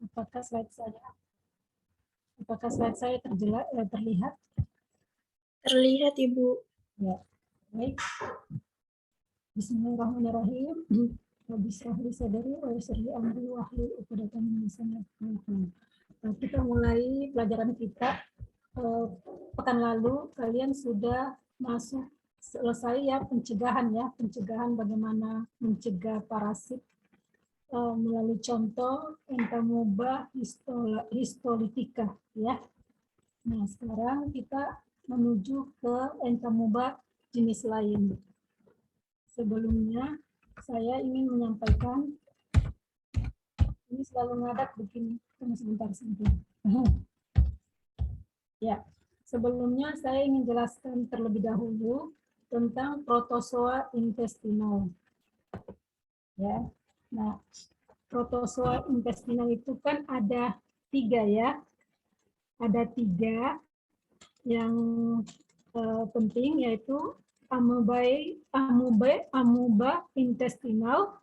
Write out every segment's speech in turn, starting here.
Apakah slide saya terlihat? Terlihat, Ibu. Ya, baik. Bismillahirrahmanirrahim. Bismillah sadari wa yassirli amri wa hlul 'uqdatam min lisani yafqahu qawli. Kita mulai pelajaran kita. Pekan lalu kalian sudah selesai ya pencegahan bagaimana mencegah parasit melalui contoh entamoeba histolytica ya. Nah, sekarang kita menuju ke entamoeba jenis lain. Sebelumnya saya ingin menyampaikan, ini selalu ngadat begini, tunggu sebentar. Ya, sebelumnya saya ingin jelaskan terlebih dahulu tentang protozoa intestinal. Ya, nah protozoa intestinal itu kan ada 3 ya, ada 3 yang penting, yaitu amoeba intestinal,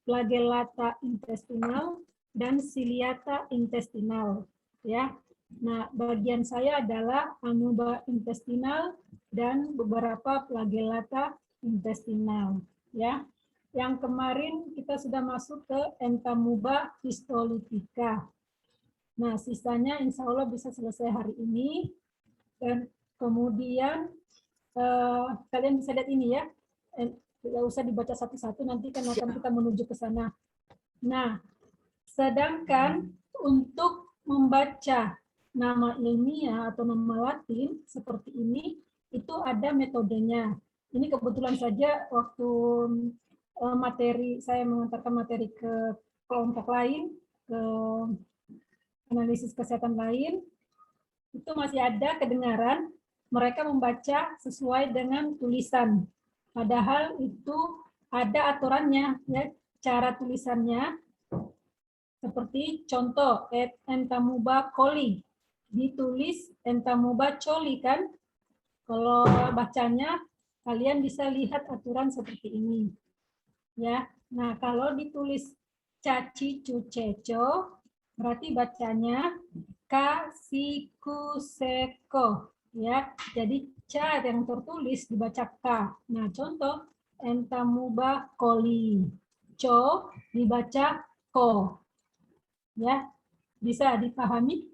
flagellata intestinal, dan ciliata intestinal ya. Nah, bagian saya adalah amoeba intestinal dan beberapa flagellata intestinal ya. Yang kemarin kita sudah masuk ke entamoeba histolytica. Nah, sisanya insya Allah bisa selesai hari ini. Dan kemudian kalian bisa lihat ini ya. Tidak usah dibaca satu-satu, nanti kan akan kita menuju ke sana. Nah, sedangkan untuk membaca nama ilmiah atau nama Latin seperti ini, itu ada metodenya. Ini kebetulan saja waktu saya mengantarkan materi ke kelompok lain, ke analisis kesehatan lain, itu masih ada kedengaran mereka membaca sesuai dengan tulisan. Padahal itu ada aturannya, ya, cara tulisannya. Seperti contoh, entamoeba coli. Ditulis entamoeba coli kan? Kalau bacanya, kalian bisa lihat aturan seperti ini. Ya, nah kalau ditulis caci cuceco, berarti bacanya kasikuseko, ya. Jadi ca yang tertulis dibaca k. Nah, contoh entamoeba coli, co dibaca ko, ya. Bisa dipahami?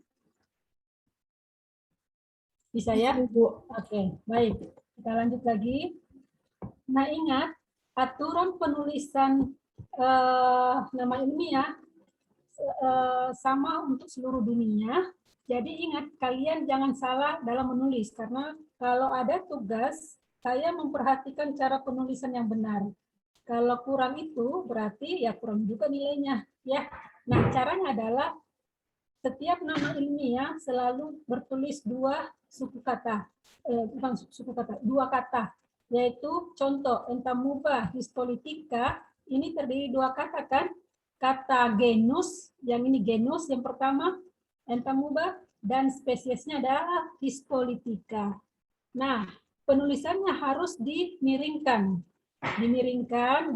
Bisa ya? Oke, baik. Kita lanjut lagi. Nah, ingat aturan penulisan nama ilmiah sama untuk seluruh dunia. Jadi ingat, kalian jangan salah dalam menulis, karena kalau ada tugas, saya memperhatikan cara penulisan yang benar. Kalau kurang itu, berarti ya kurang juga nilainya. Ya. Nah, caranya adalah setiap nama ilmiah selalu bertulis 2 suku kata, dua kata, yaitu contoh entamoeba histolytica ini terdiri 2 kata kan, kata genus, yang ini genus yang pertama entamoeba, dan spesiesnya adalah histolytica. Nah, penulisannya harus dimiringkan,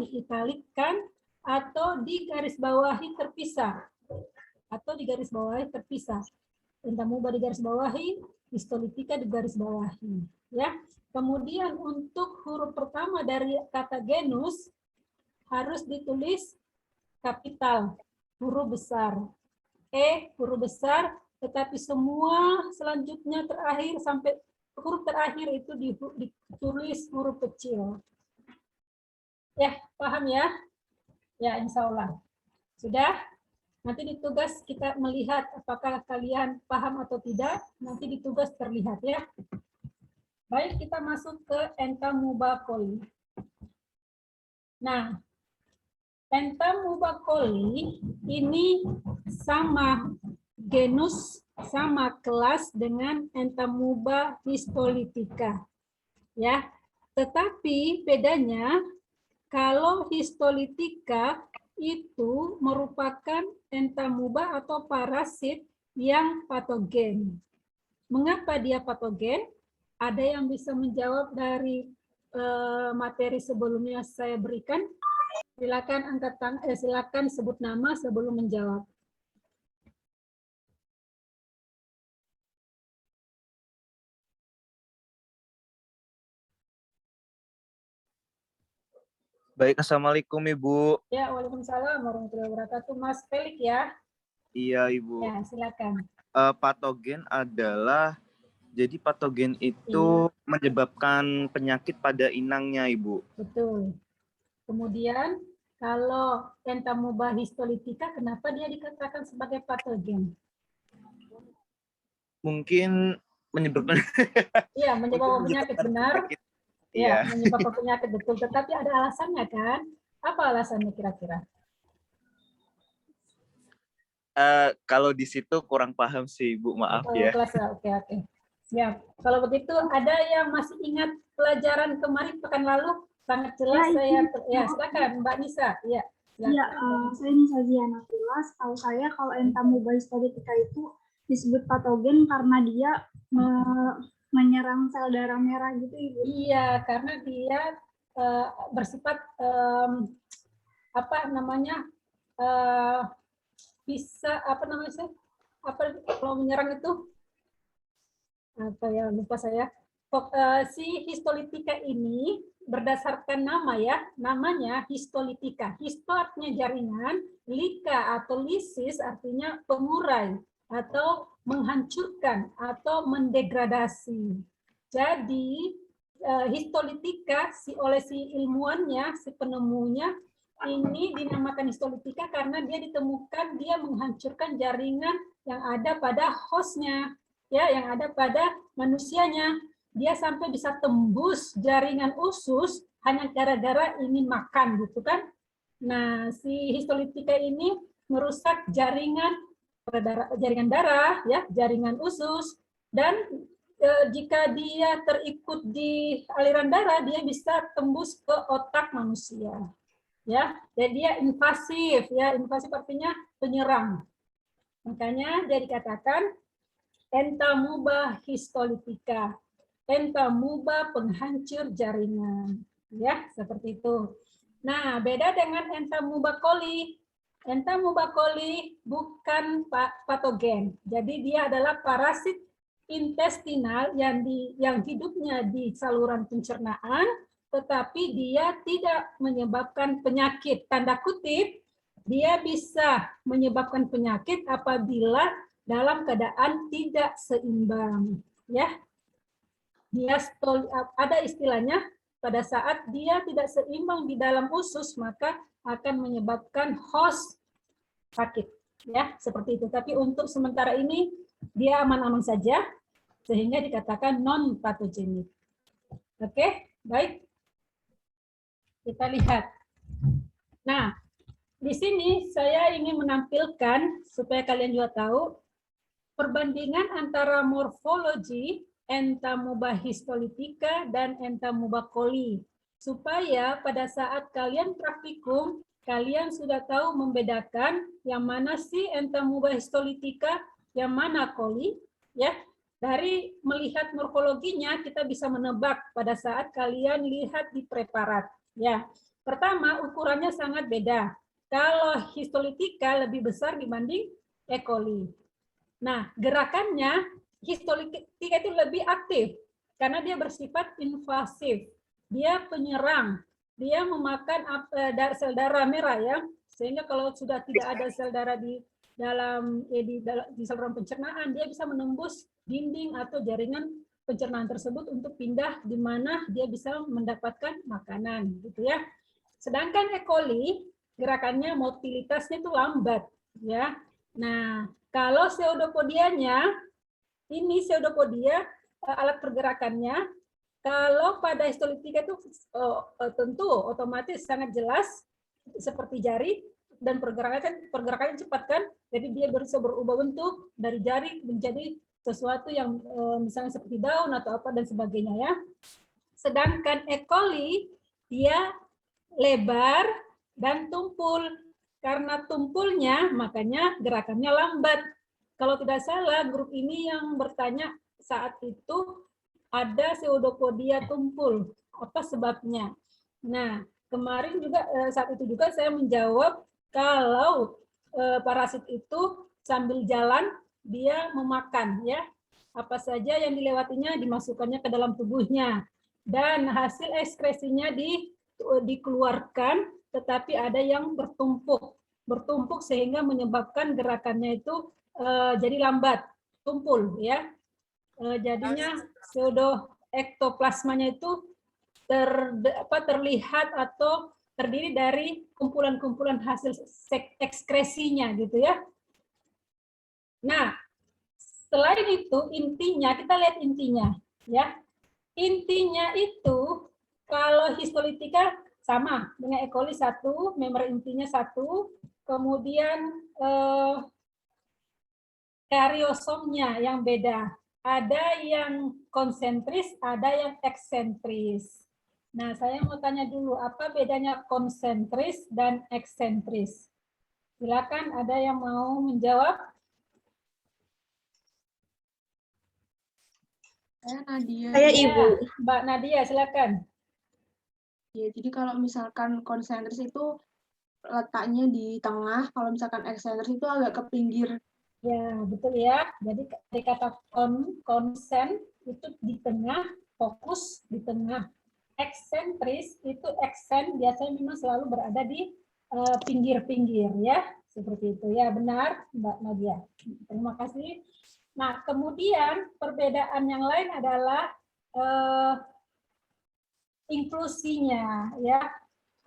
diitalikkan, atau digarisbawahi terpisah. Entamoeba digarisbawahi, histolytica digarisbawahi. Ya. Kemudian untuk huruf pertama dari kata genus harus ditulis kapital, huruf besar. Huruf besar, tetapi semua selanjutnya terakhir sampai huruf terakhir itu ditulis huruf kecil. Ya, paham ya? Ya, insya Allah. Sudah? Nanti di tugas kita melihat apakah kalian paham atau tidak. Nanti di tugas terlihat ya. Baik, kita masuk ke entamoeba coli. Nah, entamoeba coli ini sama genus, sama kelas dengan entamoeba histolytica. Ya. Tetapi bedanya kalau histolytica itu merupakan entamoeba atau parasit yang patogen. Mengapa dia patogen? Ada yang bisa menjawab dari materi sebelumnya saya berikan? Silakan silakan sebut nama sebelum menjawab. Baik, Assalamualaikum Ibu. Ya, waalaikumsalam warahmatullahi wabarakatuh. Mas Felix ya. Iya Ibu. Ya, silakan. Patogen adalah, jadi patogen itu Iya. menyebabkan penyakit pada inangnya Ibu. Betul. Kemudian kalau Entamoeba histolytica, kenapa dia dikatakan sebagai patogen? Mungkin menyebabkan Iya, menyebabkan penyakit, benar. penyakit. Ya, Iya. menyebabkan penyakit, betul. Tetapi ada alasannya kan? Apa alasannya kira-kira? Kalau di situ kurang paham sih Ibu, maaf Oh, ya. kelas A. Oke, oke. Siap. Kalau begitu, ada yang masih ingat pelajaran kemarin pekan lalu? Sangat jelas Ya, ya, silakan Mbak Nisa. Ya, Iya, saya Nisa Ziana Pilas. Tahu saya kalau Entamoeba histolytica itu disebut patogen karena dia menyerang sel darah merah gitu, Ibu. Iya, karena dia bersifat apa namanya bisa apa namanya sih? Apa kalau menyerang itu? Apa ya, lupa saya. Si histolytica ini berdasarkan nama ya, namanya histolytica. Histo artinya jaringan, lika atau lisis artinya pengurai atau menghancurkan atau mendegradasi. Jadi histolytica oleh si ilmuwannya, si penemunya ini dinamakan histolytica karena dia ditemukan dia menghancurkan jaringan yang ada pada hostnya, ya, yang ada pada manusianya. Dia sampai bisa tembus jaringan usus hanya gara-gara ingin makan gitu kan. Nah, si histolytica ini merusak jaringan darah, ya, jaringan usus, dan jika dia terikut di aliran darah, dia bisa tembus ke otak manusia. Ya, jadi dia invasif, ya, invasif artinya penyerang. Makanya dia dikatakan Entamoeba histolytica. Entamoeba penghancur jaringan. Ya, seperti itu. Nah, beda dengan Entamoeba coli. Entamoeba coli bukan patogen. Jadi dia adalah parasit intestinal yang hidupnya di saluran pencernaan, tetapi dia tidak menyebabkan penyakit. Tanda kutip, dia bisa menyebabkan penyakit apabila dalam keadaan tidak seimbang, ya. Dia ada istilahnya pada saat dia tidak seimbang di dalam usus maka akan menyebabkan host sakit, ya, seperti itu. Tapi untuk sementara ini dia aman-aman saja sehingga dikatakan non patogenik. Oke, baik. Kita lihat. Nah, di sini saya ingin menampilkan supaya kalian juga tahu perbandingan antara morfologi Entamoeba histolytica dan Entamoeba coli, supaya pada saat kalian praktikum kalian sudah tahu membedakan yang mana sih Entamoeba histolytica, yang mana coli, ya. Dari melihat morfologinya kita bisa menebak pada saat kalian lihat di preparat, ya. Pertama, ukurannya sangat beda. Kalau histolytica lebih besar dibanding E. coli. Nah, gerakannya histolytica itu lebih aktif karena dia bersifat invasif. Dia penyerang, dia memakan sel darah merah, ya, sehingga kalau sudah tidak ada sel darah di saluran pencernaan, dia bisa menembus dinding atau jaringan pencernaan tersebut untuk pindah di mana dia bisa mendapatkan makanan, gitu ya. Sedangkan E. coli gerakannya motilitasnya itu lambat, ya. Nah, kalau pseudopodianya, ini pseudopodia alat pergerakannya, kalau pada histolytica itu tentu otomatis sangat jelas seperti jari dan pergerakannya cepat kan, jadi dia bisa berubah bentuk dari jari menjadi sesuatu yang misalnya seperti daun atau apa dan sebagainya, ya. Sedangkan E. coli dia lebar dan tumpul. Karena tumpulnya, makanya gerakannya lambat. Kalau tidak salah, grup ini yang bertanya saat itu ada pseudopodia tumpul. Apa sebabnya? Nah, kemarin juga saat itu juga saya menjawab kalau parasit itu sambil jalan dia memakan, ya. Apa saja yang dilewatinya dimasukkannya ke dalam tubuhnya dan hasil ekskresinya dikeluarkan, tetapi ada yang bertumpuk sehingga menyebabkan gerakannya itu jadi lambat, tumpul ya. Jadinya pseudoektoplasmanya itu terlihat atau terdiri dari kumpulan-kumpulan hasil ekskresinya gitu ya. Nah, selain itu intinya, kita lihat intinya ya. Intinya itu kalau histolitika sama dengan E. coli 1, member intinya 1, kemudian kariosomnya yang beda. Ada yang konsentris, ada yang eksentris. Nah, saya mau tanya dulu, apa bedanya konsentris dan eksentris? Silakan, ada yang mau menjawab? Saya Nadia. Saya Ya, Ibu. Mbak Nadia, silakan. Ya, jadi kalau misalkan konsentris itu letaknya di tengah, kalau misalkan eksentris itu agak ke pinggir. Ya, betul ya. Jadi dari kata konsen itu di tengah, fokus di tengah. Eksentris itu eksen biasanya memang selalu berada di pinggir-pinggir ya. Seperti itu ya, benar Mbak Nadia. Terima kasih. Nah, kemudian perbedaan yang lain adalah inklusinya ya.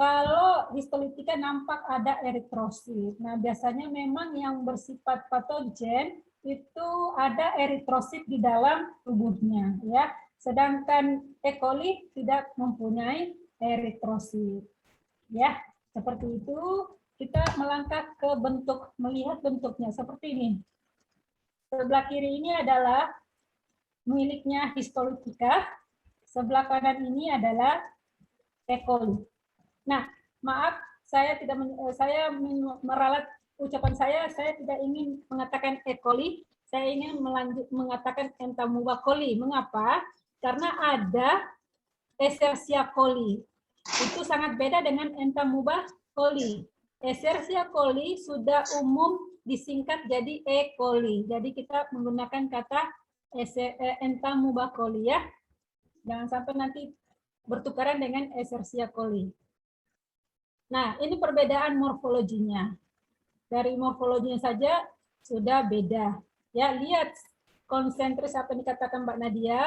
Kalau histolitika nampak ada eritrosit. Nah, biasanya memang yang bersifat patogen itu ada eritrosit di dalam tubuhnya ya. Sedangkan E. coli tidak mempunyai eritrosit. Ya, seperti itu. Kita melangkah ke bentuk, melihat bentuknya seperti ini. Sebelah kiri ini adalah miliknya histolitika. Sebelah kanan ini adalah E. coli. Nah, maaf, saya tidak saya meralat ucapan saya tidak ingin mengatakan E. coli, saya ingin mengatakan Entamoeba-coli. Mengapa? Karena ada Escherichia coli. Itu sangat beda dengan Entamoeba-coli. Escherichia coli sudah umum disingkat jadi E. coli. Jadi kita menggunakan kata Entamoeba-coli ya. Jangan sampai nanti bertukaran dengan Escherichia coli. Nah, ini perbedaan morfologinya. Dari morfologinya saja sudah beda. Ya, lihat konsentris apa yang dikatakan Mbak Nadia.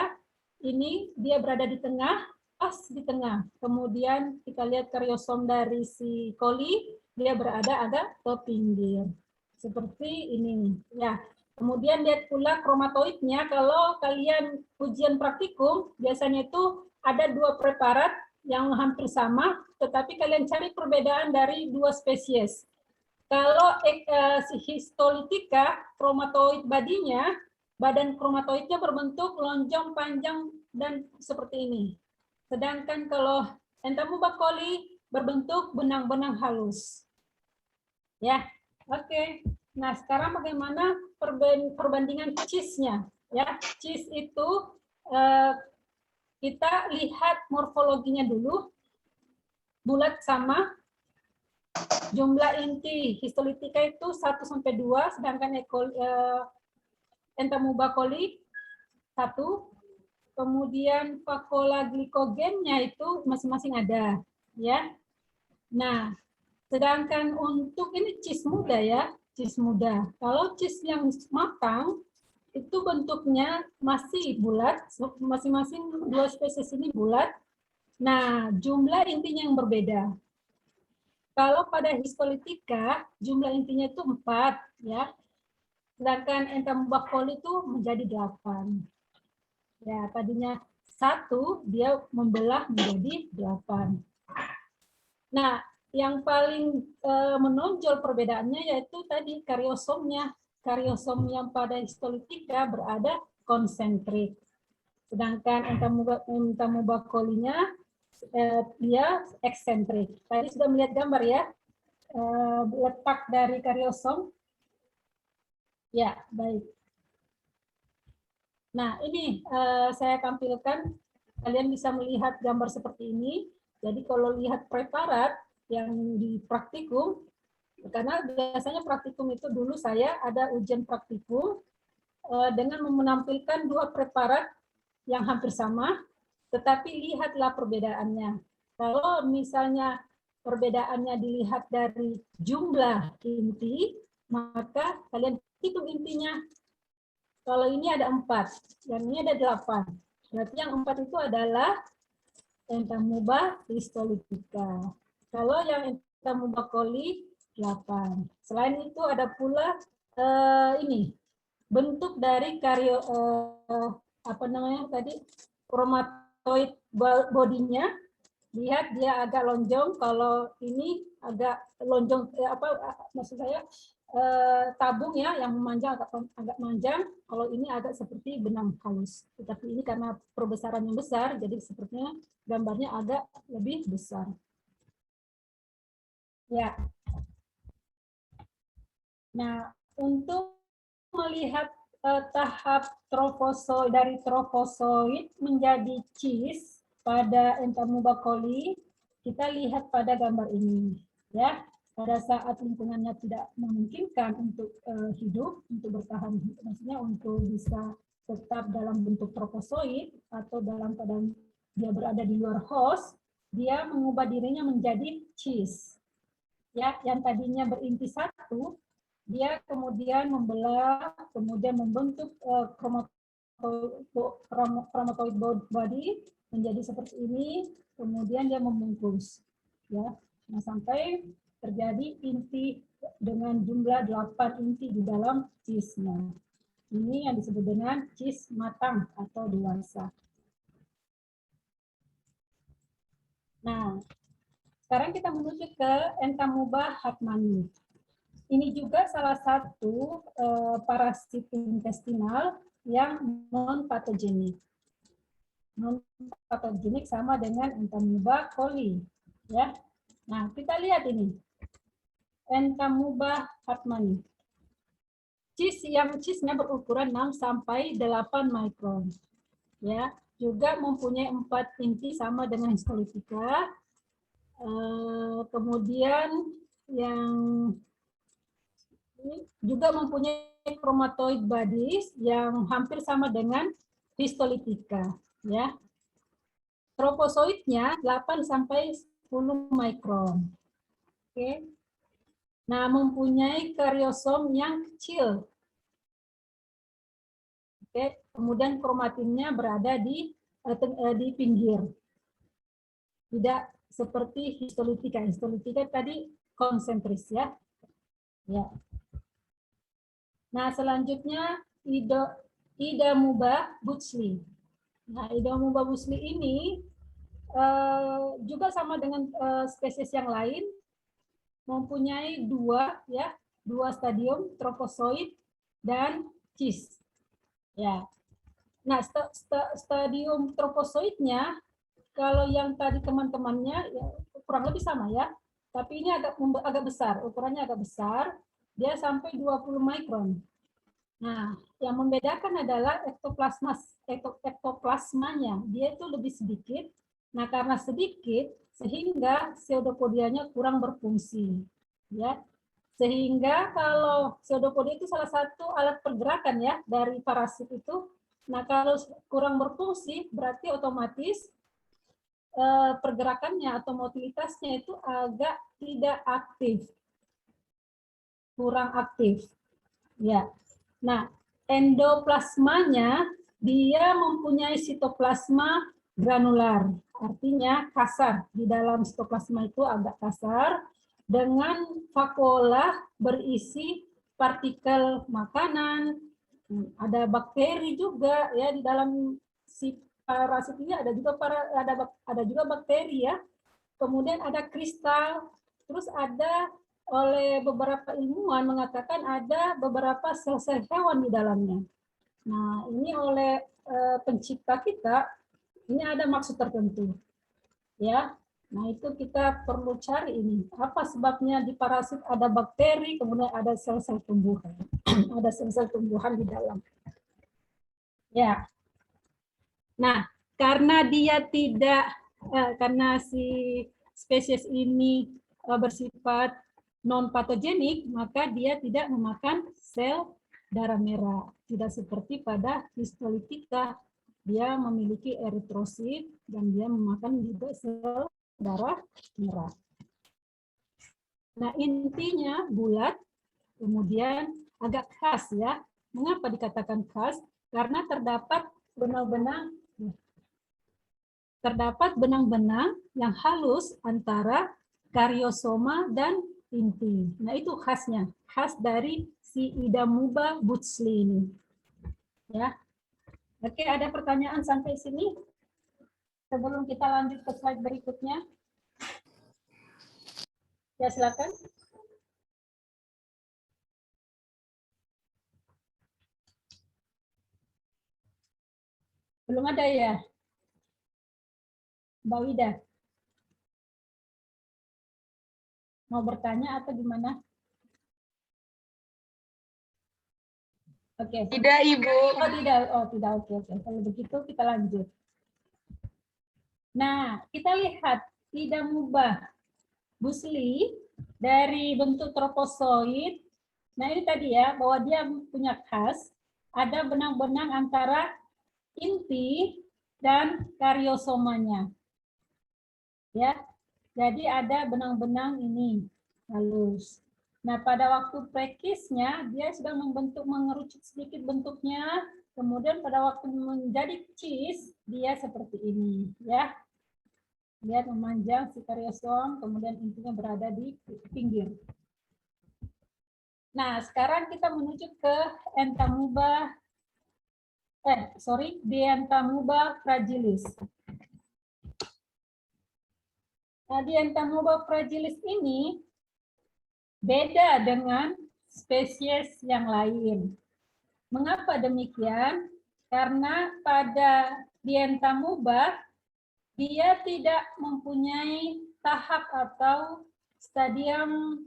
Ini dia berada di tengah, pas di tengah. Kemudian kita lihat kariosom dari si coli, dia berada agak ke pinggir. Seperti ini. Ya. Kemudian lihat pula kromatoidnya. Kalau kalian ujian praktikum, biasanya itu ada 2 preparat yang hampir sama, tetapi kalian cari perbedaan dari 2 spesies. Kalau si histolitika, kromatoid badinya, badan kromatoidnya berbentuk lonjong, panjang, dan seperti ini. Sedangkan kalau Entamoeba-coli berbentuk benang-benang halus. Ya, oke. Nah, sekarang bagaimana perbandingan cheese-nya? Ya, cheese itu kita lihat morfologinya dulu, bulat sama, jumlah inti histolitika itu 1-2, sedangkan Entamoeba-coli 1, kemudian vakuola glikogennya itu masing-masing ada, ya. Nah, sedangkan untuk ini cheese muda ya, cheese muda. Kalau cheese yang matang, itu bentuknya masih bulat, masing-masing 2 spesies ini bulat. Nah, jumlah intinya yang berbeda. Kalau pada histolitika, jumlah intinya itu 4, ya. Sedangkan Entamoeba-coli itu menjadi 8. Ya, tadinya 1, dia membelah menjadi 8. Nah, yang paling menonjol perbedaannya yaitu tadi kariosomnya. Kariosom yang pada histolitika berada konsentrik. Sedangkan Entamoeba-coli-nya dia eksentrik. Tadi sudah melihat gambar ya, letak dari kariosom. Ya, baik. Nah, ini saya tampilkan, kalian bisa melihat gambar seperti ini. Jadi kalau lihat preparat yang di praktikum, karena biasanya praktikum itu dulu saya ada ujian praktikum dengan menampilkan 2 preparat yang hampir sama, tetapi lihatlah perbedaannya. Kalau misalnya perbedaannya dilihat dari jumlah inti, maka kalian hitung intinya. Kalau ini ada 4, yang ini ada 8. Berarti yang 4 itu adalah entamuba histolitika. Kalau yang entamuba coli 8. Selain itu ada pula ini bentuk dari kario apa namanya tadi chromatoid bodinya. Lihat dia agak lonjong, kalau ini agak lonjong maksud saya tabung ya yang memanjang agak panjang, kalau ini agak seperti benang halus. Tetapi ini karena perbesarannya besar, jadi sepertinya gambarnya agak lebih besar. Ya. Nah, untuk melihat tahap trofozoid dari trofozoid menjadi cis pada entamuba coli, kita lihat pada gambar ini, ya. Pada saat lingkungannya tidak memungkinkan untuk hidup, untuk bertahan, maksudnya untuk bisa tetap dalam bentuk trofozoid atau dalam keadaan dia berada di luar host, dia mengubah dirinya menjadi cis. Ya, yang tadinya berinti 1, dia kemudian membelah, kemudian membentuk chromatoid body menjadi seperti ini, kemudian dia membungkus. Ya, nah, sampai terjadi inti dengan jumlah 8 inti di dalam cisnya. Ini yang disebut dengan cis matang atau dewasa. Nah, sekarang kita menuju ke entamuba hartmanni. Ini juga salah satu parasit intestinal yang non-patogenik. Non-patogenik sama dengan entamuba coli. Ya. Nah, kita lihat ini. Entamuba hartmanni. Cisnya berukuran 6 sampai 8 mikron. Ya, juga mempunyai 4 inti sama dengan histolitika. Kemudian yang juga mempunyai chromatoid bodies yang hampir sama dengan histolitika, ya. Trofozoidnya 8 sampai 10 mikron. Oke. Nah, mempunyai karyosom yang kecil. Oke, kemudian kromatinnya berada di pinggir. Tidak seperti histolitika. Histolitika tadi konsentris, ya. Ya. Nah, selanjutnya Idamuba butzli. Nah, Idamuba butzli ini juga sama dengan spesies yang lain, mempunyai dua stadium, trofozoid dan cis. Ya. Nah, stadium trofozoidnya, kalau yang tadi teman-temannya ya, kurang lebih sama ya, tapi ini agak besar, ukurannya agak besar. Dia sampai 20 mikron. Nah, yang membedakan adalah ektoplasmanya. Dia itu lebih sedikit. Nah, karena sedikit, sehingga pseudopodianya kurang berfungsi. Ya. Sehingga kalau pseudopodia itu salah satu alat pergerakan ya dari parasit itu. Nah, kalau kurang berfungsi, berarti otomatis pergerakannya atau motilitasnya itu agak tidak aktif. Kurang aktif. Ya. Nah, endoplasmanya dia mempunyai sitoplasma granular. Artinya kasar. Di dalam sitoplasma itu agak kasar dengan vakuola berisi partikel makanan. Ada bakteri juga ya di dalam si parasit ini, ada juga bakteri ya. Kemudian ada kristal, terus ada oleh beberapa ilmuwan mengatakan ada beberapa sel-sel hewan di dalamnya. Nah, ini oleh pencipta kita, ini ada maksud tertentu. Ya. Nah, itu kita perlu cari ini. Apa sebabnya di parasit ada bakteri, kemudian ada sel-sel tumbuhan. Ada sel-sel tumbuhan di dalam. Ya. Nah, karena dia tidak, karena si spesies ini bersifat non-patogenik, maka dia tidak memakan sel darah merah. Tidak seperti pada histolitika, dia memiliki eritrosit dan dia memakan juga sel darah merah. Nah, intinya bulat, kemudian agak khas ya. Mengapa dikatakan khas? Karena terdapat benang-benang yang halus antara kariosoma dan inti. Nah, itu khasnya, khas dari si Idamuba butzli ini. Ya. Oke, ada pertanyaan sampai sini? Sebelum kita lanjut ke slide berikutnya. Ya, silakan. Belum ada ya? Mbak Wida? Mau bertanya atau gimana? Oke. Tidak, Ibu. Oh, tidak. Oh, tidak. Oke. Kalau begitu kita lanjut. Nah, kita lihat Idamuba butzli dari bentuk tropozoid. Nah, ini tadi ya, bahwa dia punya khas, ada benang-benang antara inti dan kariosomanya. Ya. Jadi ada benang-benang ini halus. Nah, pada waktu prekisnya dia sudah mengerucut sedikit bentuknya, kemudian pada waktu menjadi cheese dia seperti ini, ya. Lihat memanjang si kariosom, kemudian intinya berada di pinggir. Nah, sekarang kita menuju ke Dientamuba fragilis. Nah, Dientamuba fragilis ini beda dengan spesies yang lain. Mengapa demikian? Karena pada Dientamuba dia tidak mempunyai tahap atau stadium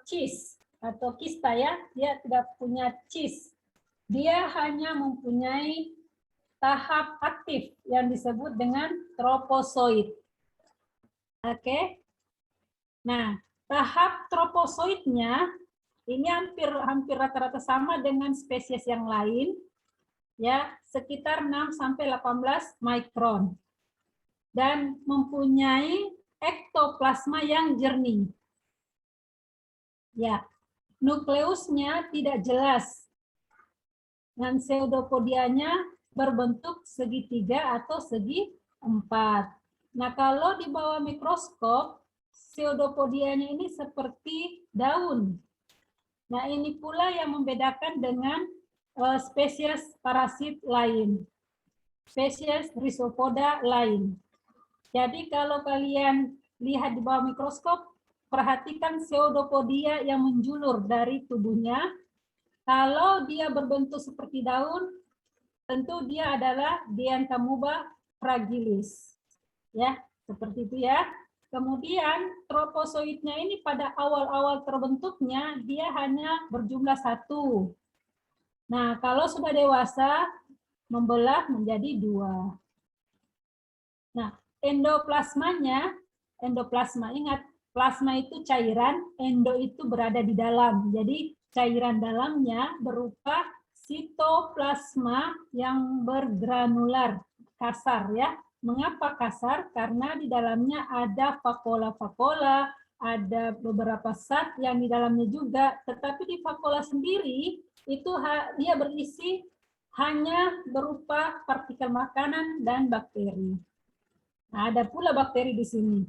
cheese atau kista ya, dia tidak punya cheese. Dia hanya mempunyai tahap aktif yang disebut dengan tropozoid. Oke. Nah, tahap tropozoidnya ini hampir rata-rata sama dengan spesies yang lain, ya, sekitar 6 sampai 18 mikron. Dan mempunyai ektoplasma yang jernih. Ya, nukleusnya tidak jelas. Dan pseudopodianya berbentuk segitiga atau segi 4. Nah, kalau di bawah mikroskop, pseudopodianya ini seperti daun. Nah, ini pula yang membedakan dengan spesies parasit lain. Spesies Rhizopoda lain. Jadi kalau kalian lihat di bawah mikroskop, perhatikan pseudopodia yang menjulur dari tubuhnya. Kalau dia berbentuk seperti daun, tentu dia adalah Dientamuba fragilis. Ya, seperti itu ya. Kemudian tropozoidnya ini pada awal-awal terbentuknya dia hanya berjumlah 1. Nah, kalau sudah dewasa membelah menjadi 2. Nah, endoplasma, ingat, plasma itu cairan, endo itu berada di dalam. Jadi cairan dalamnya berupa sitoplasma yang bergranular, kasar ya. Mengapa kasar? Karena di dalamnya ada vakola-vakola, ada beberapa zat yang di dalamnya juga, tetapi di vakola sendiri itu dia berisi hanya berupa partikel makanan dan bakteri. Nah, ada pula bakteri di sini.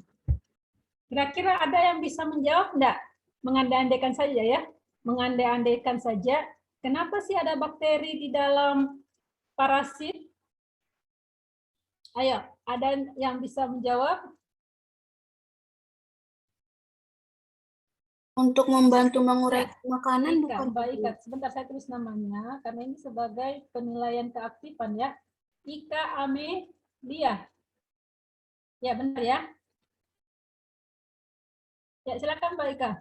Kira-kira ada yang bisa menjawab enggak? Mengandai-andaikan saja ya. Mengandai-andaikan saja. Kenapa sih ada bakteri di dalam parasit? Ayo, ada yang bisa menjawab? Untuk membantu mengurai makanan bukan? Mbak Ika, sebentar saya tulis namanya, karena ini sebagai penilaian keaktifan ya. Ika Amelia. Ya, benar ya. Ya, silakan Mbak Ika.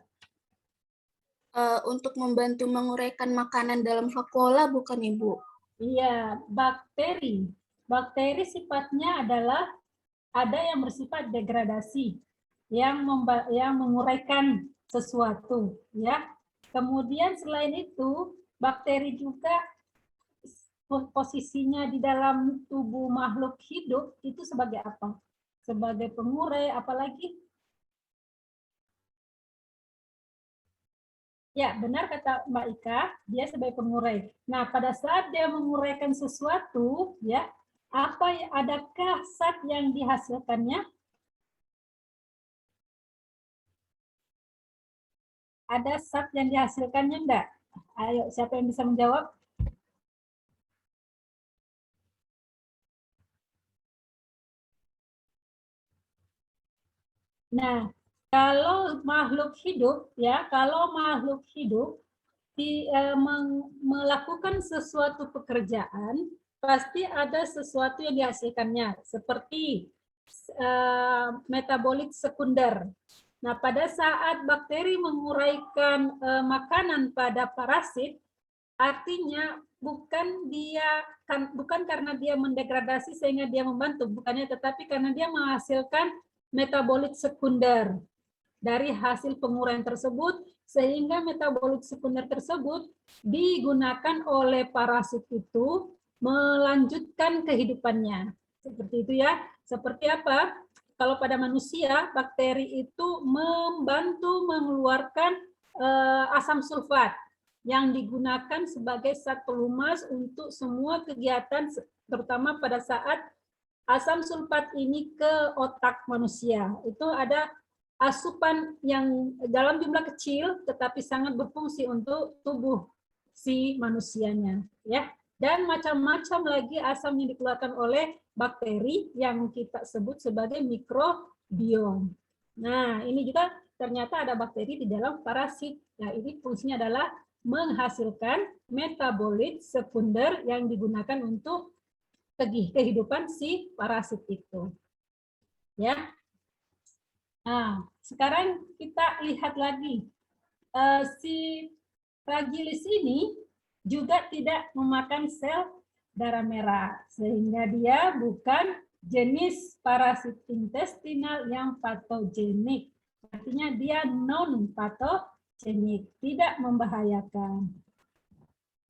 Untuk membantu menguraikan makanan dalam vakuola bukan, Ibu? Iya, bakteri. Bakteri sifatnya adalah ada yang bersifat degradasi, yang menguraikan sesuatu, ya. Kemudian selain itu, bakteri juga posisinya di dalam tubuh makhluk hidup itu sebagai apa? sebagai pengurai, apalagi? Ya, benar kata Mbak Ika, dia sebagai pengurai. Nah, pada saat dia menguraikan sesuatu, ya, adakah zat yang dihasilkannya? Ada zat yang dihasilkannya enggak? Ayo, siapa yang bisa menjawab? Nah, kalau makhluk hidup, ya, kalau makhluk hidup melakukan sesuatu pekerjaan, pasti ada sesuatu yang dihasilkannya, seperti metabolit sekunder. Nah, pada saat bakteri menguraikan makanan pada parasit, artinya bukan karena dia mendegradasi sehingga dia membantu, bukannya, tetapi karena dia menghasilkan metabolit sekunder dari hasil penguraian tersebut, sehingga metabolit sekunder tersebut digunakan oleh parasit itu melanjutkan kehidupannya. Seperti itu ya. Seperti apa? Kalau pada manusia, bakteri itu membantu mengeluarkan asam sulfat yang digunakan sebagai zat pelumas untuk semua kegiatan, terutama pada saat asam sulfat ini ke otak manusia. Itu ada asupan yang dalam jumlah kecil tetapi sangat berfungsi untuk tubuh si manusianya, ya. Dan macam-macam lagi asam yang dikeluarkan oleh bakteri yang kita sebut sebagai mikrobiom. Nah, ini juga ternyata ada bakteri di dalam parasit. Nah, ini fungsinya adalah menghasilkan metabolit sekunder yang digunakan untuk kehidupan si parasit itu. Ya. Nah, sekarang kita lihat lagi. Si fragilis ini juga tidak memakan sel darah merah, sehingga dia bukan jenis parasit intestinal yang patogenik. Artinya dia non-patogenik, tidak membahayakan.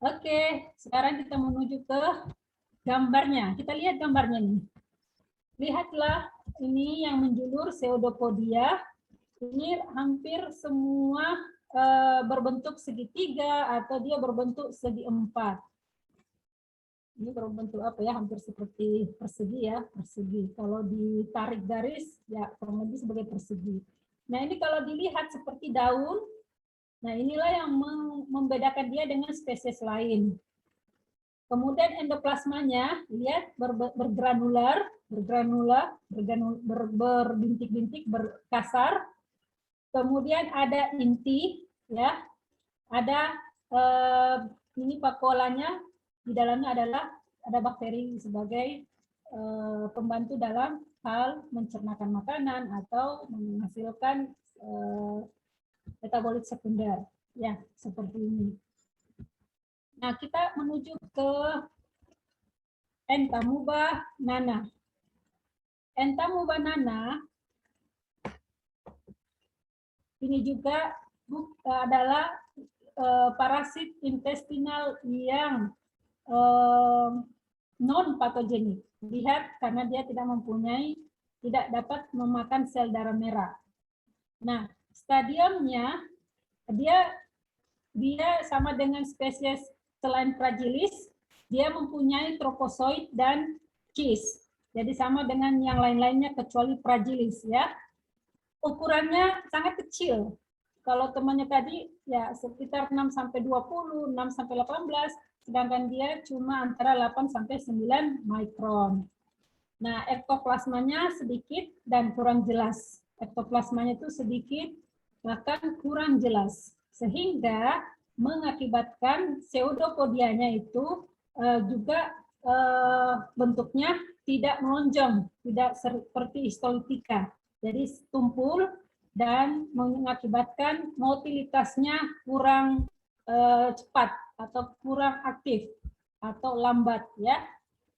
Oke, sekarang kita menuju ke gambarnya. Kita lihat gambarnya nih. Lihatlah, ini yang menjulur pseudopodia. Ini hampir semua berbentuk segitiga atau dia berbentuk segi empat. Ini berbentuk apa ya? Hampir seperti persegi ya, persegi. Kalau ditarik garis ya kurang lebih sebagai persegi. Nah, ini kalau dilihat seperti daun. Nah, inilah yang membedakan dia dengan spesies lain. Kemudian endoplasmanya, lihat bergranular, berbintik-bintik, berkasar. Kemudian ada inti, ya, ada ini vakuolanya, di dalamnya ada bakteri sebagai pembantu dalam hal mencernakan makanan atau menghasilkan metabolit sekunder, ya, seperti ini. Nah, kita menuju ke Entamuba nana. Entamuba nana ini juga adalah parasit intestinal yang non-patogenik. Lihat, karena dia tidak dapat memakan sel darah merah. Nah, stadiumnya dia sama dengan spesies selain fragilis, dia mempunyai tropozoid dan cis. Jadi sama dengan yang lain-lainnya kecuali fragilis, ya. Ukurannya sangat kecil. Kalau temannya tadi ya sekitar 6 sampai 20, 6 sampai 18, sedangkan dia cuma antara 8 sampai 9 mikron. Nah, ektoplasmanya sedikit dan kurang jelas. Ektoplasmanya itu sedikit bahkan kurang jelas, sehingga mengakibatkan pseudopodianya itu juga bentuknya tidak melonjong, tidak seperti histolitika. Jadi tumpul dan mengakibatkan motilitasnya kurang cepat atau kurang aktif atau lambat, ya.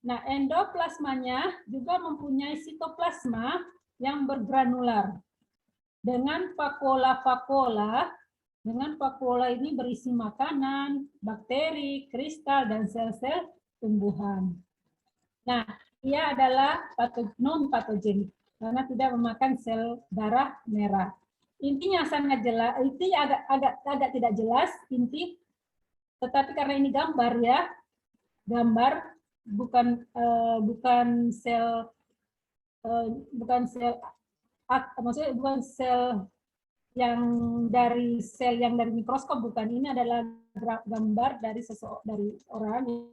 Nah, endoplasmanya juga mempunyai sitoplasma yang bergranular dengan vakuola-vakuola. Dengan vakuola ini berisi makanan, bakteri, kristal, dan sel-sel tumbuhan. Nah, ia adalah non-patogenik. karena tidak memakan sel darah merah. Intinya sangat jelas, intinya agak tidak jelas inti, tetapi karena ini gambar ya, gambar bukan sel maksudnya bukan sel yang dari mikroskop, bukan. Ini adalah gambar dari orang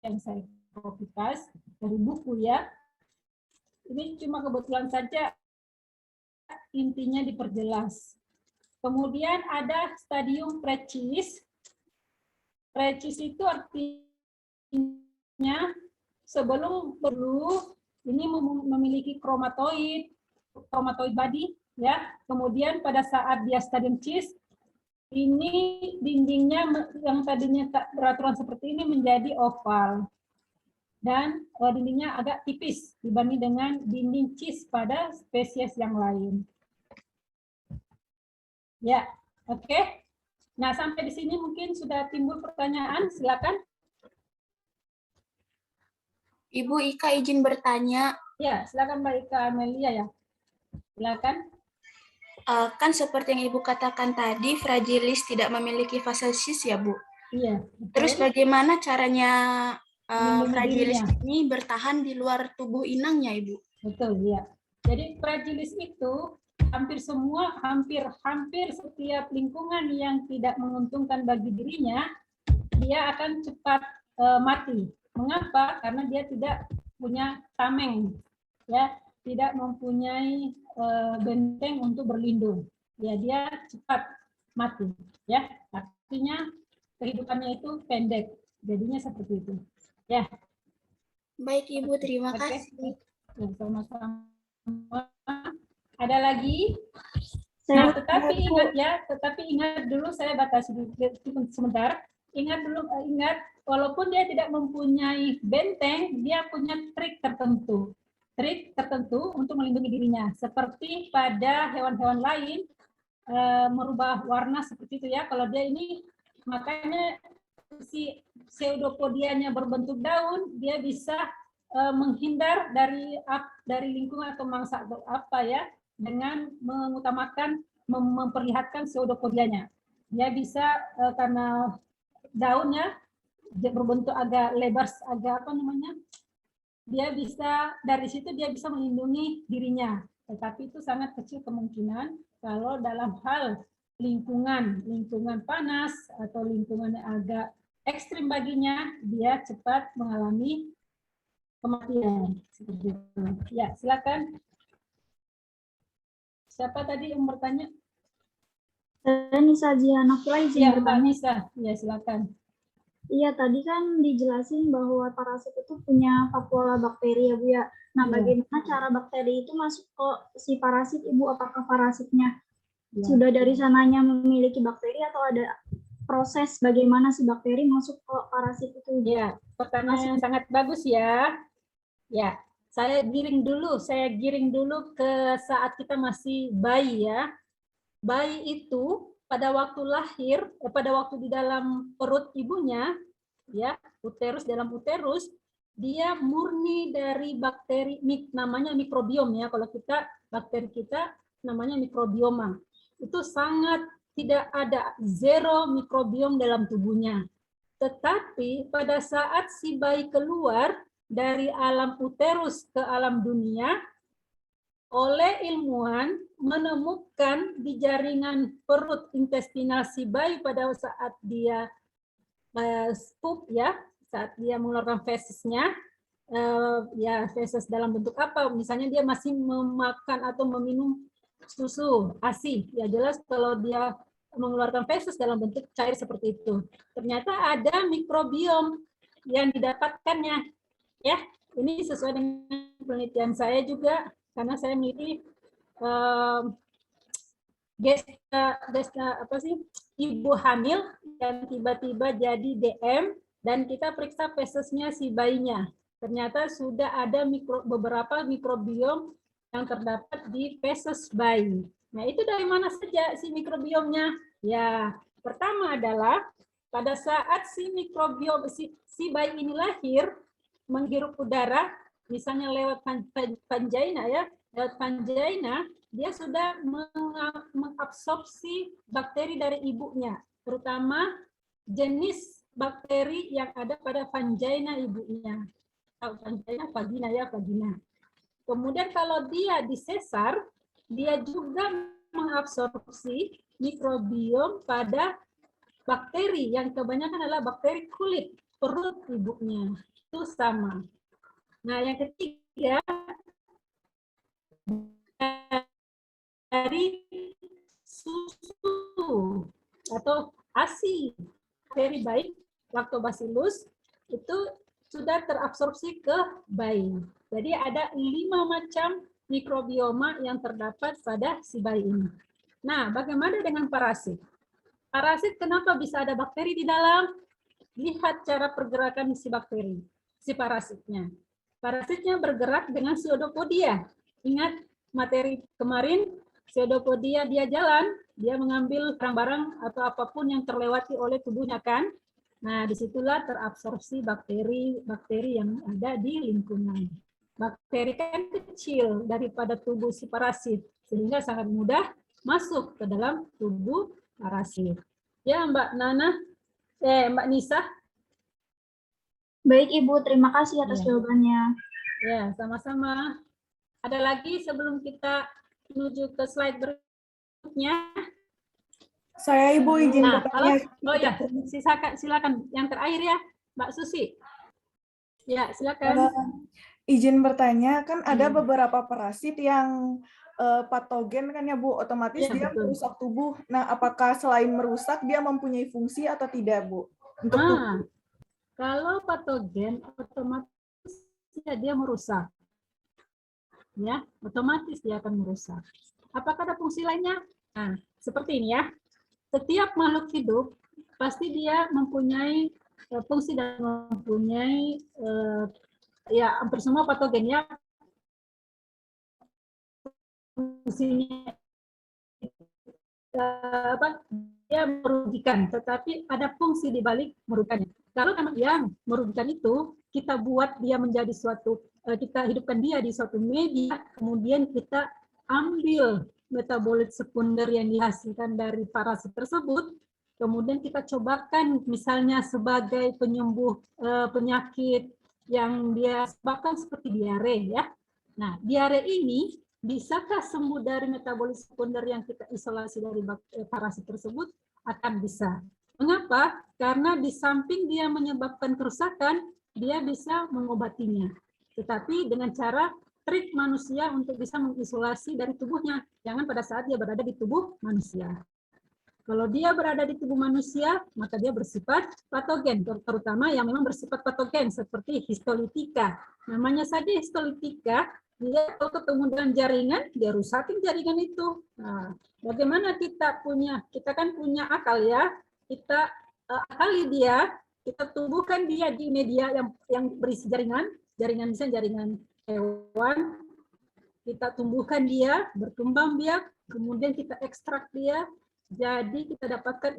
yang saya copy paste dari buku ya. Ini cuma kebetulan saja intinya diperjelas. Kemudian ada stadium precis. Precis itu artinya sebelum ini memiliki kromatoid body ya. Kemudian pada saat dia stadium cis, ini dindingnya yang tadinya beraturan seperti ini menjadi oval. Dan dindingnya agak tipis dibanding dengan dinding cis pada spesies yang lain. Ya, oke. Nah, sampai di sini mungkin sudah timbul pertanyaan, silakan. Ibu Ika izin bertanya. Ya, silakan Mbak Ika Amelia ya. Silakan. Kan seperti yang Ibu katakan tadi, fragilis tidak memiliki fase cis ya, Bu? Iya. Betul. Terus bagaimana caranya Melindungi fragilis dirinya. ini bertahan di luar tubuh inangnya, Ibu? Betul, ya. Jadi fragilis itu hampir setiap lingkungan yang tidak menguntungkan bagi dirinya, dia akan cepat mati. Mengapa? Karena dia tidak punya tameng, ya, tidak mempunyai benteng untuk berlindung. Ya, dia cepat mati, ya. Artinya kehidupannya itu pendek. Jadinya seperti itu. Ya. Baik, Ibu, terima Oke. kasih. Ya, sama-sama. Ada lagi? Nah, tetapi ingat dulu, saya batasi sebentar. Ingat walaupun dia tidak mempunyai benteng, dia punya trik tertentu untuk melindungi dirinya. Seperti pada hewan-hewan lain merubah warna seperti itu ya. Kalau dia ini, makanya si pseudopodianya berbentuk daun, dia bisa menghindar dari lingkungan atau mangsa atau apa ya, dengan mengutamakan memperlihatkan pseudopodianya. Dia bisa karena daunnya berbentuk agak lebar, agak apa namanya, dia bisa dari situ dia bisa melindungi dirinya. Tetapi itu sangat kecil kemungkinan kalau dalam hal lingkungan panas atau lingkungan yang agak ekstrim baginya, dia cepat mengalami kematian. Seperti itu. Ya, silakan. Siapa tadi yang bertanya? Saya Nisa Zihanafila izin Ya, Mbak bertanya. Nisa. Ya, silakan. Iya, tadi kan dijelasin bahwa parasit itu punya vakuola bakteri ya, Bu ya. Nah, Iya. bagaimana cara bakteri itu masuk ke si parasit, Ibu? Apakah parasitnya Ya. sudah dari sananya memiliki bakteri atau ada proses bagaimana si bakteri masuk ke parasit itu? Ya, pertanyaan yang sangat bagus ya. Ya, saya giring dulu ke saat kita masih bayi ya. Bayi itu pada waktu lahir, pada waktu di dalam perut ibunya, ya, dalam uterus, dia murni dari bakteri, namanya mikrobiom ya. Kalau bakteri kita namanya mikrobioma. Itu sangat tidak ada, zero mikrobiom dalam tubuhnya. Tetapi pada saat si bayi keluar dari alam uterus ke alam dunia, oleh ilmuwan menemukan di jaringan perut intestinal si bayi pada saat dia poop ya, saat dia mengeluarkan fesesnya, ya feses dalam bentuk apa? Misalnya dia masih memakan atau meminum susu ASI, ya jelas kalau dia mengeluarkan feses dalam bentuk cair seperti itu. Ternyata ada mikrobiom yang didapatkannya, ya. Ini sesuai dengan penelitian saya juga, karena saya meneliti ibu hamil yang tiba-tiba jadi DM dan kita periksa fesesnya si bayinya. Ternyata sudah ada beberapa mikrobiom yang terdapat di feses bayi. Nah, itu dari mana saja si mikrobiomnya? Ya, pertama adalah pada saat si mikrobiom si bayi ini lahir, menghirup udara, misalnya lewat vagina ya, lewat vagina, dia sudah mengabsorpsi bakteri dari ibunya, terutama jenis bakteri yang ada pada vagina ibunya. Vagina ya, vagina. Kemudian kalau dia disesar, dia juga mengabsorpsi mikrobiom pada bakteri yang kebanyakan adalah bakteri kulit perut ibunya. Itu sama. Nah, yang ketiga, dari susu atau ASI, bakteri baik, Lactobacillus, itu sudah terabsorpsi ke bayi. Jadi ada 5 macam mikrobioma yang terdapat pada si bayi ini. Nah, bagaimana dengan parasit? Parasit kenapa bisa ada bakteri di dalam? Lihat cara pergerakan si bakteri, si parasitnya. Parasitnya bergerak dengan pseudopodia. Ingat materi kemarin, pseudopodia dia jalan, dia mengambil barang-barang atau apapun yang terlewati oleh tubuhnya kan. Nah, disitulah terabsorpsi bakteri yang ada di lingkungan. Bakteri kan kecil daripada tubuh si parasit, sehingga sangat mudah masuk ke dalam tubuh parasit. Ya, Mbak Nana, Mbak Nisa. Baik Ibu, terima kasih atas Ya. jawabannya. Ya, sama-sama. Ada lagi sebelum kita menuju ke slide berikutnya? Saya Ibu izin Nah, bertanya. oh ya, silakan yang terakhir ya, Mbak Susi. Ya, silakan. Izin bertanya, kan ada beberapa parasit yang patogen kan ya Bu, otomatis Ya, dia betul. merusak tubuh. Nah, apakah selain merusak dia mempunyai fungsi atau tidak Bu? Untuk tubuh. Kalau patogen otomatis ya dia merusak. Ya, otomatis dia akan merusak. Apakah ada fungsi lainnya? Nah, seperti ini ya. Setiap makhluk hidup pasti dia mempunyai fungsi dan mempunyai ya hampir semua patogen ya fungsinya dia merugikan, tetapi ada fungsi di balik merugikannya. Kalau yang merugikan itu kita buat dia menjadi suatu, kita hidupkan dia di suatu media, kemudian kita ambil metabolit sekunder yang dihasilkan dari parasit tersebut, kemudian kita cobakan misalnya sebagai penyembuh penyakit yang dia sebabkan seperti diare ya. Nah, diare ini bisakah sembuh dari metabolit sekunder yang kita isolasi dari parasit tersebut? Akan bisa. Mengapa? Karena di samping dia menyebabkan kerusakan, dia bisa mengobatinya. Tetapi dengan cara trik manusia untuk bisa mengisolasi dari tubuhnya. Jangan pada saat dia berada di tubuh manusia. Kalau dia berada di tubuh manusia, maka dia bersifat patogen, terutama yang memang bersifat patogen seperti histolitika. Namanya saja histolitika, dia kalau ketemu dengan jaringan, dia rusakin jaringan itu. Nah, bagaimana kita kan punya akal ya, kita akali dia, kita tumbuhkan dia di media yang berisi jaringan misalnya jaringan hewan, kita tumbuhkan dia, berkembang biak, kemudian kita ekstrak dia, jadi kita dapatkan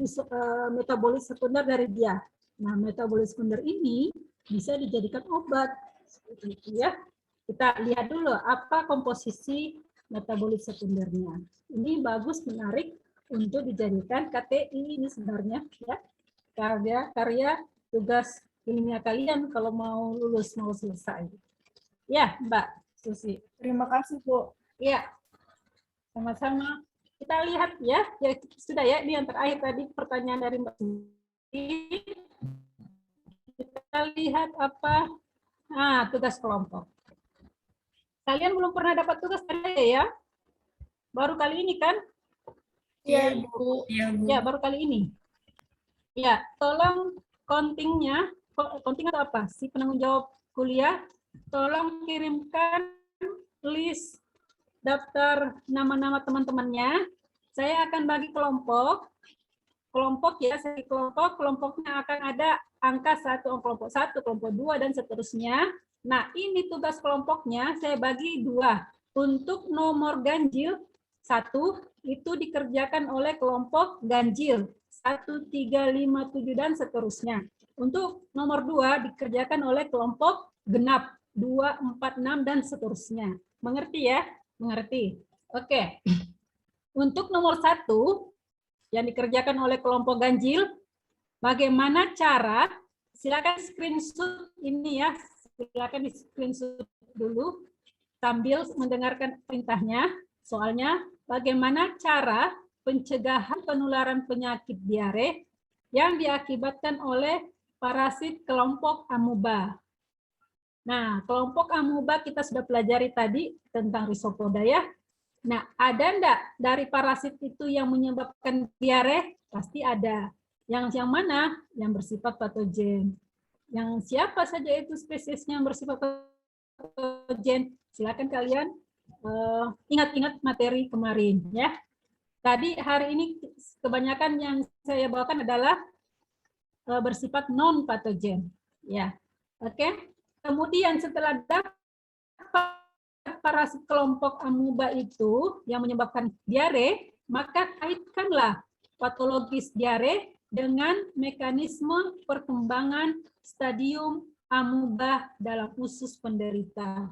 metabolit sekunder dari dia. Nah, metabolit sekunder ini bisa dijadikan obat. Seperti itu ya. Kita lihat dulu apa komposisi metabolit sekundernya. Ini bagus, menarik untuk dijadikan KTI ini sebenarnya ya. Karya tugas ilmiah kalian kalau mau lulus, mau selesai. Ya, Mbak Susi. Terima kasih Bu. Ya, sama-sama. Kita lihat ya sudah ya, ini yang terakhir tadi pertanyaan dari Mbak Susi. Kita lihat apa? Tugas kelompok. Kalian belum pernah dapat tugas tadi ya? Baru kali ini kan? Iya Bu. Ya, baru kali ini. Ya, tolong konting atau apa? Si penanggung jawab kuliah, tolong kirimkan list daftar nama-nama teman-temannya. Saya akan bagi kelompok ya, kelompoknya akan ada angka 1, kelompok 1, kelompok 2, dan seterusnya. Nah, ini tugas kelompoknya saya bagi 2. Untuk nomor ganjil 1, itu dikerjakan oleh kelompok ganjil 1, 3, 5, 7, dan seterusnya. Untuk nomor 2 dikerjakan oleh kelompok genap 2, 4, 6, dan seterusnya. Mengerti ya? Mengerti? Oke. Untuk nomor 1 yang dikerjakan oleh kelompok ganjil, bagaimana cara, silakan screenshot ini ya, silakan di screenshot dulu sambil mendengarkan perintahnya. Soalnya, bagaimana cara pencegahan penularan penyakit diare yang diakibatkan oleh parasit kelompok amuba. Nah, kelompok amuba kita sudah pelajari tadi tentang Rhizopoda ya. Nah, ada enggak dari parasit itu yang menyebabkan diare? Pasti ada. Yang mana? Yang bersifat patogen. Yang siapa saja itu spesiesnya yang bersifat patogen? Silakan kalian ingat-ingat materi kemarin ya. Tadi hari ini kebanyakan yang saya bawakan adalah bersifat non patogen ya. Oke. Kemudian setelah dapat parasit kelompok amuba itu yang menyebabkan diare, maka kaitkanlah patologis diare dengan mekanisme perkembangan stadium amuba dalam usus penderita.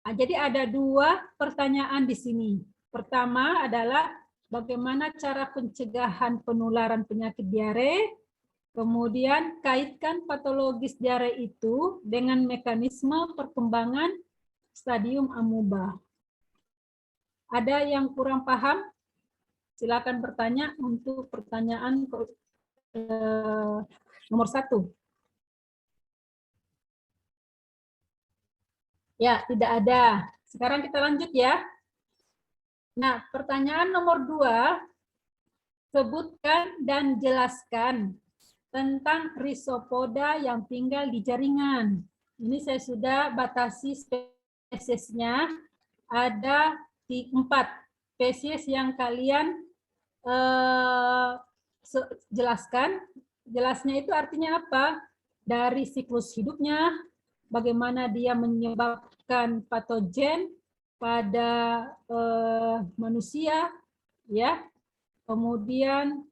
Nah, jadi ada 2 pertanyaan di sini. Pertama adalah bagaimana cara pencegahan penularan penyakit diare. Kemudian kaitkan patologis diare itu dengan mekanisme perkembangan stadium amuba. Ada yang kurang paham? Silakan bertanya untuk pertanyaan nomor 1. Ya, tidak ada. Sekarang kita lanjut ya. Nah, pertanyaan nomor 2, sebutkan dan jelaskan tentang Rhizopoda yang tinggal di jaringan. Ini saya sudah batasi spesiesnya, ada 4 spesies yang kalian jelaskan. Jelasnya itu artinya apa? Dari siklus hidupnya, bagaimana dia menyebabkan patogen pada manusia, ya. Kemudian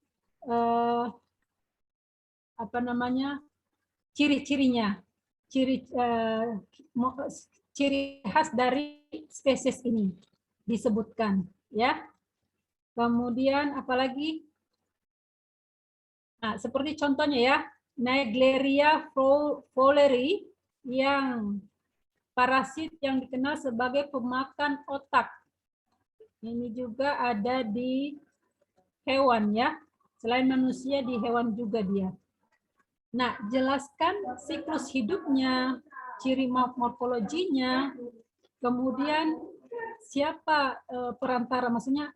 ciri-cirinya, ciri khas dari spesies ini disebutkan, ya. Kemudian apalagi? Nah, seperti contohnya ya, Naegleria fowleri yang parasit yang dikenal sebagai pemakan otak. Ini juga ada di hewan ya. Selain manusia, di hewan juga dia. Nah, jelaskan siklus hidupnya, ciri morfologinya, kemudian siapa perantara, maksudnya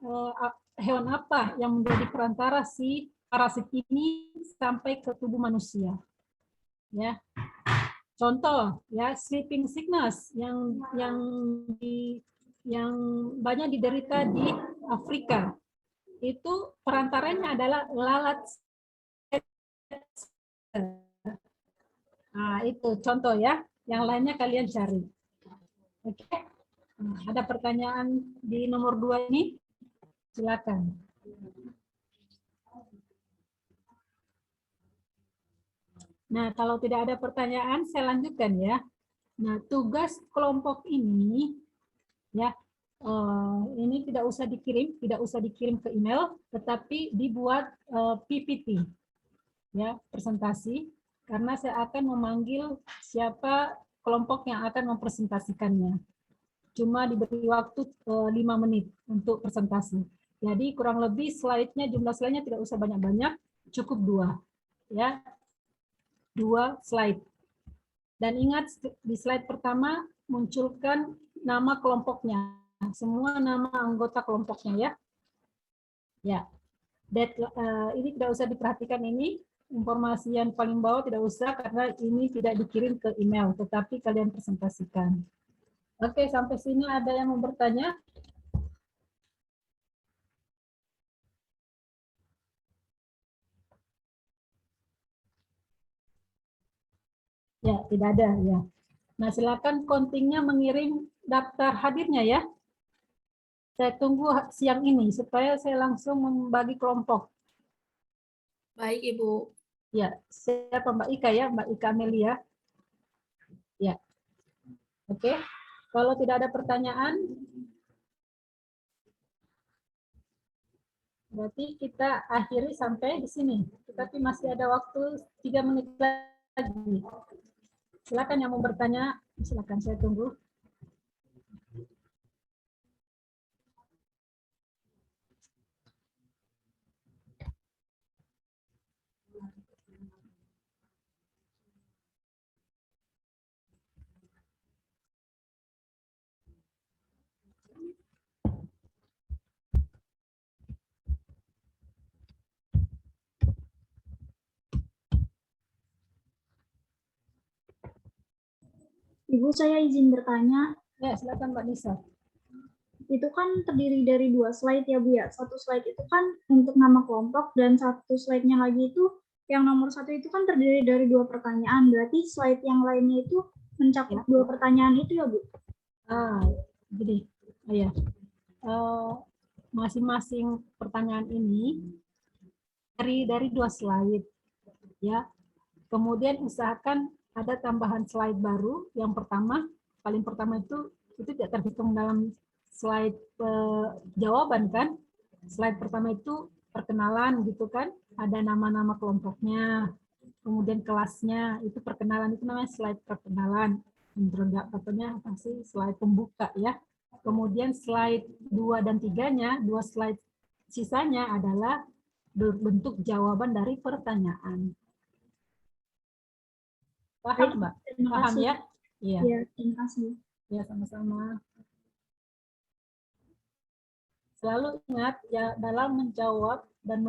hewan apa yang menjadi perantara si parasit ini sampai ke tubuh manusia. Ya. Contoh ya, sleeping sickness yang banyak diderita di Afrika. Itu perantaranya adalah lalat. Nah, itu contoh ya. Yang lainnya kalian cari. Oke. Nah, ada pertanyaan di nomor 2 ini? Silakan. Nah, kalau tidak ada pertanyaan, saya lanjutkan ya. Nah, tugas kelompok ini ya, ini tidak usah dikirim ke email, tetapi dibuat PPT ya, presentasi, karena saya akan memanggil siapa kelompok yang akan mempresentasikannya. Cuma diberi waktu 5 menit untuk presentasi. Jadi kurang lebih slide-nya, jumlah slide-nya tidak usah banyak-banyak, cukup 2 ya. 2 slide. Dan ingat di slide pertama munculkan nama kelompoknya, semua nama anggota kelompoknya ya. Ya. Ini tidak usah diperhatikan, ini informasi yang paling bawah tidak usah karena ini tidak dikirim ke email, tetapi kalian presentasikan. Oke, sampai sini ada yang mau bertanya? Ya, tidak ada ya. Nah, silakan kontingnya mengirim daftar hadirnya ya. Saya tunggu siang ini supaya saya langsung membagi kelompok. Baik, Ibu. Ya, siapa Mbak Ika ya, Mbak Ika Amelia. Ya. Oke. Kalau tidak ada pertanyaan, berarti kita akhiri sampai di sini. Tetapi masih ada waktu 3 menit lagi. Silakan yang mau bertanya, silakan, saya tunggu. Ibu, saya izin bertanya. Ya, silakan Mbak Nisa. Itu kan terdiri dari 2 slide ya Bu ya. Satu slide itu kan untuk nama kelompok dan satu slide-nya lagi itu yang nomor 1 itu kan terdiri dari 2 pertanyaan. Berarti slide yang lainnya itu mencakup 2 pertanyaan itu ya Bu? Jadi, ya, masing-masing pertanyaan ini dari 2 slide, ya. Kemudian usahakan ada tambahan slide baru. Yang pertama, paling pertama itu tidak terhitung dalam slide jawaban kan. Slide pertama itu perkenalan gitu kan. Ada nama-nama kelompoknya. Kemudian kelasnya, itu perkenalan, itu namanya slide perkenalan. Introduksinya pasti slide pembuka ya. Kemudian slide 2 dan 3-nya, 2 slide sisanya adalah berbentuk jawaban dari pertanyaan. Paham, Mbak? Paham ya? Iya. Ya, terima kasih. Ya, sama-sama. Selalu ingat ya, dalam menjawab dan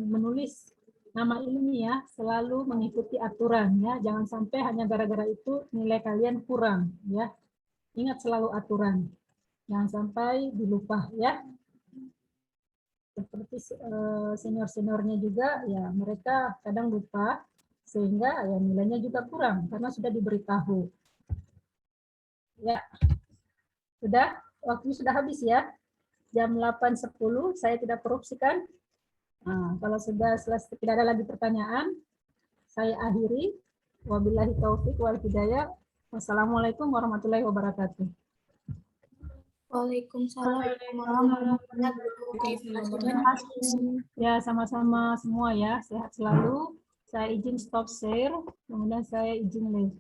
menulis nama ilmiah selalu mengikuti aturan ya. Jangan sampai hanya gara-gara itu nilai kalian kurang ya. Ingat selalu aturan. Jangan sampai dilupa ya. Seperti senior-seniornya juga ya, mereka kadang lupa sehingga ya nilainya juga kurang karena sudah diberitahu. Ya. Sudah, waktunya sudah habis ya. Jam 8.10 saya tidak korupsikan. Nah, kalau sudah selesai, tidak ada lagi pertanyaan, saya akhiri. Wabillahi taufik wal hidayah. Wassalamualaikum warahmatullahi wabarakatuh. Waalaikumsalam warahmatullahi wabarakatuh. Terima kasih. Ya, sama-sama semua ya. Sehat selalu. Saya izin stop share, kemudian saya izin live.